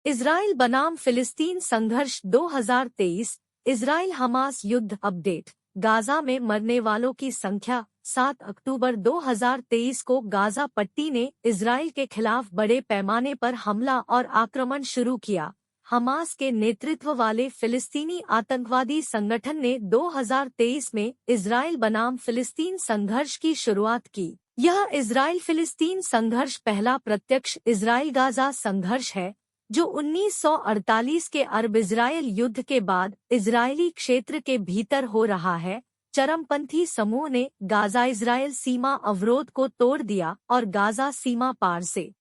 Israel बनाम फिलिस्तीन संघर्ष 2023। इजराइल हमास युद्ध अपडेट। गाजा में मरने वालों की संख्या। 7 अक्टूबर 2023 को गाजा पट्टी ने इजराइल के खिलाफ बड़े पैमाने पर हमला और आक्रमण शुरू किया। हमास के नेतृत्व वाले फिलिस्तीनी आतंकवादी संगठन ने 2023 में इजराइल बनाम फिलिस्तीन संघर्ष की शुरुआत की। यह इजराइल फिलिस्तीन संघर्ष पहला प्रत्यक्ष इजराइल गाजा संघर्ष है, जो 1948 के अरब-इजरायल युद्ध के बाद इजरायली क्षेत्र के भीतर हो रहा है। चरमपंथी समूह ने गाजा इजरायल सीमा अवरोध को तोड़ दिया और गाजा सीमा पार से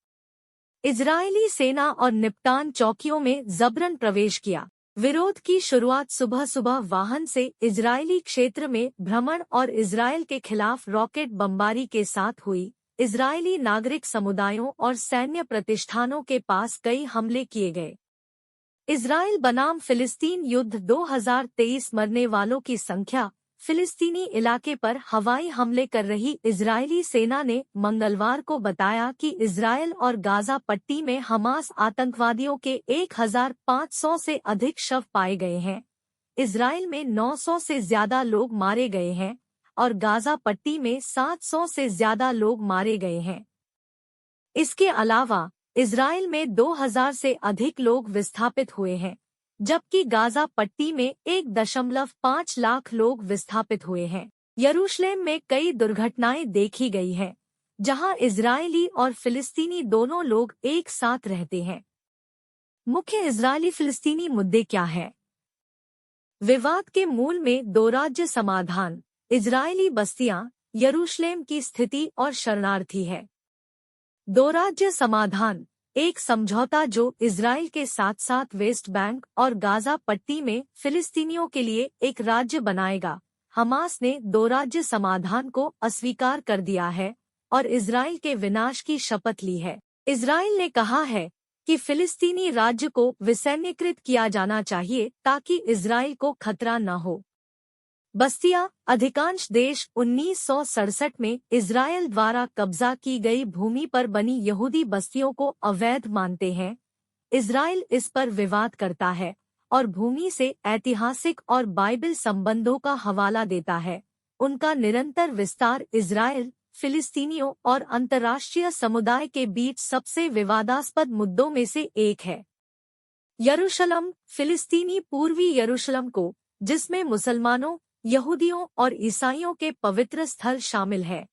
इजरायली सेना और निपटान चौकियों में जबरन प्रवेश किया। विरोध की शुरुआत सुबह सुबह वाहन से इजरायली क्षेत्र में भ्रमण और इजरायल के खिलाफ रॉकेट बमबारी के साथ हुई। इजरायली नागरिक समुदायों और सैन्य प्रतिष्ठानों के पास कई हमले किए गए। इजराइल बनाम फिलिस्तीन युद्ध 2023। मरने वालों की संख्या। फिलिस्तीनी इलाके पर हवाई हमले कर रही इजरायली सेना ने मंगलवार को बताया कि इजरायल और गाजा पट्टी में हमास आतंकवादियों के 1500 से अधिक शव पाए गए हैं। इजरायल में 900 से ज्यादा लोग मारे गए हैं और गाजा पट्टी में 700 से ज्यादा लोग मारे गए हैं। इसके अलावा इजरायल में 2000 से अधिक लोग विस्थापित हुए हैं, जबकि गाजा पट्टी में 1.5 लाख लोग विस्थापित हुए हैं। यरूशलेम में कई दुर्घटनाएं देखी गई हैं, जहां इजरायली और फिलिस्तीनी दोनों लोग एक साथ रहते हैं। मुख्य इजरायली फिलिस्तीनी मुद्दे क्या हैं? विवाद के मूल में दो राज्य समाधान, इजरायली बस्तियां, यरूशलेम की स्थिति और शरणार्थी है। दो राज्य समाधान एक समझौता जो इजराइल के साथ साथ वेस्ट बैंक और गाजा पट्टी में फिलिस्तीनियों के लिए एक राज्य बनाएगा। हमास ने दो राज्य समाधान को अस्वीकार कर दिया है और इजराइल के विनाश की शपथ ली है। इजराइल ने कहा है कि फिलिस्तीनी राज्य को विसैन्यकृत किया जाना चाहिए ताकि इजराइल को खतरा न हो। बस्तियां। अधिकांश देश 1967 में इजरायल द्वारा कब्जा की गई भूमि पर बनी यहूदी बस्तियों को अवैध मानते हैं। इजरायल इस पर विवाद करता है और भूमि से ऐतिहासिक और बाइबल संबंधों का हवाला देता है। उनका निरंतर विस्तार इजरायल, फिलिस्तीनियों और अंतर्राष्ट्रीय समुदाय के बीच सबसे विवादास्पद मुद्दों में से एक है। यरूशलेम। फिलिस्तीनी पूर्वी यरूशलेम को, जिसमें मुसलमानों, यहूदियों और ईसाइयों के पवित्र स्थल शामिल है,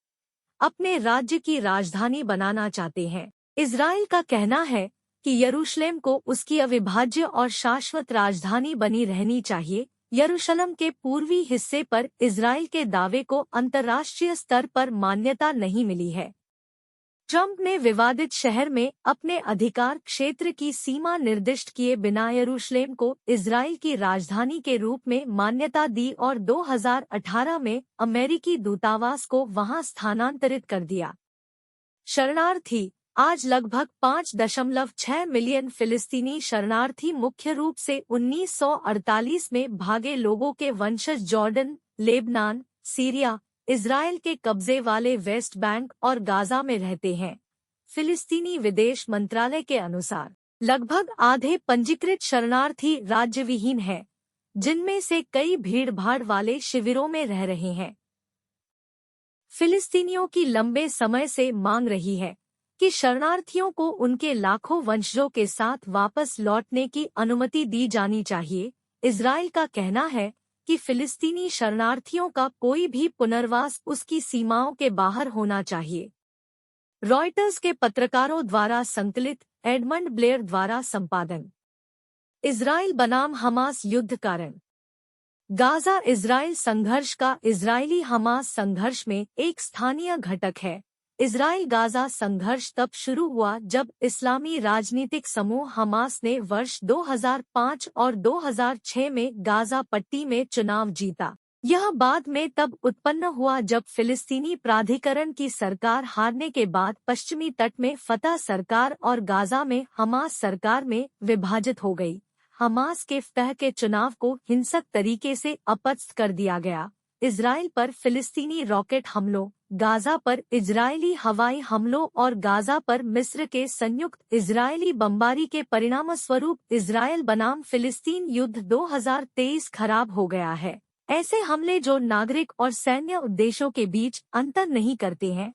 अपने राज्य की राजधानी बनाना चाहते हैं। इजराइल का कहना है कि यरूशलेम को उसकी अविभाज्य और शाश्वत राजधानी बनी रहनी चाहिए। यरूशलेम के पूर्वी हिस्से पर इजराइल के दावे को अंतर्राष्ट्रीय स्तर पर मान्यता नहीं मिली है। ट्रंप ने विवादित शहर में अपने अधिकार क्षेत्र की सीमा निर्दिष्ट किए बिना यरूशलेम को इजराइल की राजधानी के रूप में मान्यता दी और 2018 में अमेरिकी दूतावास को वहां स्थानांतरित कर दिया। शरणार्थी। आज लगभग 5.6 मिलियन फिलिस्तीनी शरणार्थी मुख्य रूप से 1948 में भागे लोगों के वंशज जॉर्डन, लेबनान, सीरिया, इजराइल के कब्जे वाले वेस्ट बैंक और गाजा में रहते हैं। फिलिस्तीनी विदेश मंत्रालय के अनुसार लगभग आधे पंजीकृत शरणार्थी राज्यविहीन हैं, जिनमें से कई भीड़-भाड़ वाले शिविरों में रह रहे हैं। फिलिस्तीनियों की लंबे समय से मांग रही है कि शरणार्थियों को उनके लाखों वंशजों के साथ वापस लौटने की अनुमति दी जानी चाहिए। इजराइल का कहना है कि फिलिस्तीनी शरणार्थियों का कोई भी पुनर्वास उसकी सीमाओं के बाहर होना चाहिए। रॉयटर्स के पत्रकारों द्वारा संकलित, एडमंड ब्लेयर द्वारा संपादन। इजराइल बनाम हमास युद्ध कारण। गाजा इजराइल संघर्ष का इजरायली हमास संघर्ष में एक स्थानीय घटक है। इजराइल गाजा संघर्ष तब शुरू हुआ जब इस्लामी राजनीतिक समूह हमास ने वर्ष 2005 और 2006 में गाजा पट्टी में चुनाव जीता। यह बाद में तब उत्पन्न हुआ जब फिलिस्तीनी प्राधिकरण की सरकार हारने के बाद पश्चिमी तट में फतह सरकार और गाजा में हमास सरकार में विभाजित हो गई। हमास के फतह के चुनाव को हिंसक तरीके से अपदस्थ कर दिया गया। इजराइल पर फिलिस्तीनी रॉकेट हमलों, गाजा पर इजरायली हवाई हमलों और गाजा पर मिस्र के संयुक्त इजरायली बमबारी के परिणामस्वरूप इजराइल बनाम फिलिस्तीन युद्ध 2023 खराब हो गया है। ऐसे हमले जो नागरिक और सैन्य उद्देश्यों के बीच अंतर नहीं करते हैं,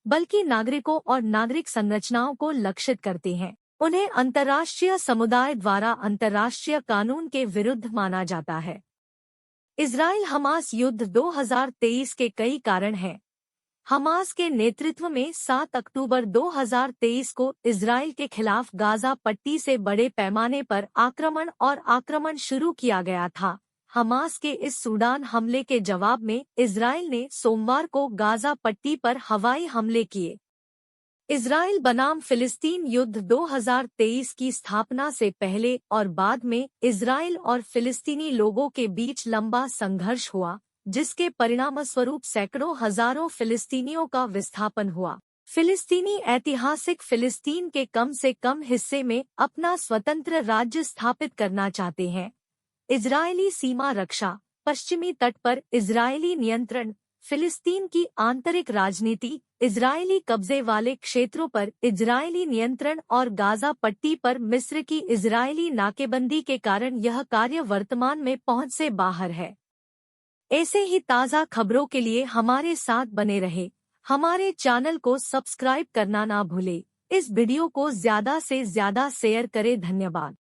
बल्कि नागरिकों और नागरिक संरचनाओं को लक्षित करते हैं, उन्हें अंतर्राष्ट्रीय समुदाय द्वारा अंतर्राष्ट्रीय कानून के विरुद्ध माना जाता है। इजराइल हमास युद्ध 2023 के कई कारण हैं। हमास के नेतृत्व में 7 अक्टूबर 2023 को इजराइल के खिलाफ गाजा पट्टी से बड़े पैमाने पर आक्रमण शुरू किया गया था। हमास के इस सूडान हमले के जवाब में इजराइल ने सोमवार को गाजा पट्टी पर हवाई हमले किए। इजराइल बनाम फिलिस्तीन युद्ध 2023 की स्थापना से पहले और बाद में इजराइल और फिलिस्तीनी लोगों के बीच लंबा संघर्ष हुआ, जिसके परिणामस्वरूप सैकड़ों हजारों फिलिस्तीनियों का विस्थापन हुआ। फिलिस्तीनी ऐतिहासिक फिलिस्तीन के कम से कम हिस्से में अपना स्वतंत्र राज्य स्थापित करना चाहते हैं। इजरायली सीमा रक्षा, पश्चिमी तट पर इजरायली नियंत्रण, फिलिस्तीन की आंतरिक राजनीति, इजरायली कब्जे वाले क्षेत्रों पर इजरायली नियंत्रण और गाजा पट्टी पर मिस्र की इजरायली नाकेबंदी के कारण यह कार्य वर्तमान में पहुंच से बाहर है। ऐसे ही ताज़ा खबरों के लिए हमारे साथ बने रहे। हमारे चैनल को सब्सक्राइब करना ना भूले। इस वीडियो को ज्यादा से ज्यादा शेयर करें। धन्यवाद।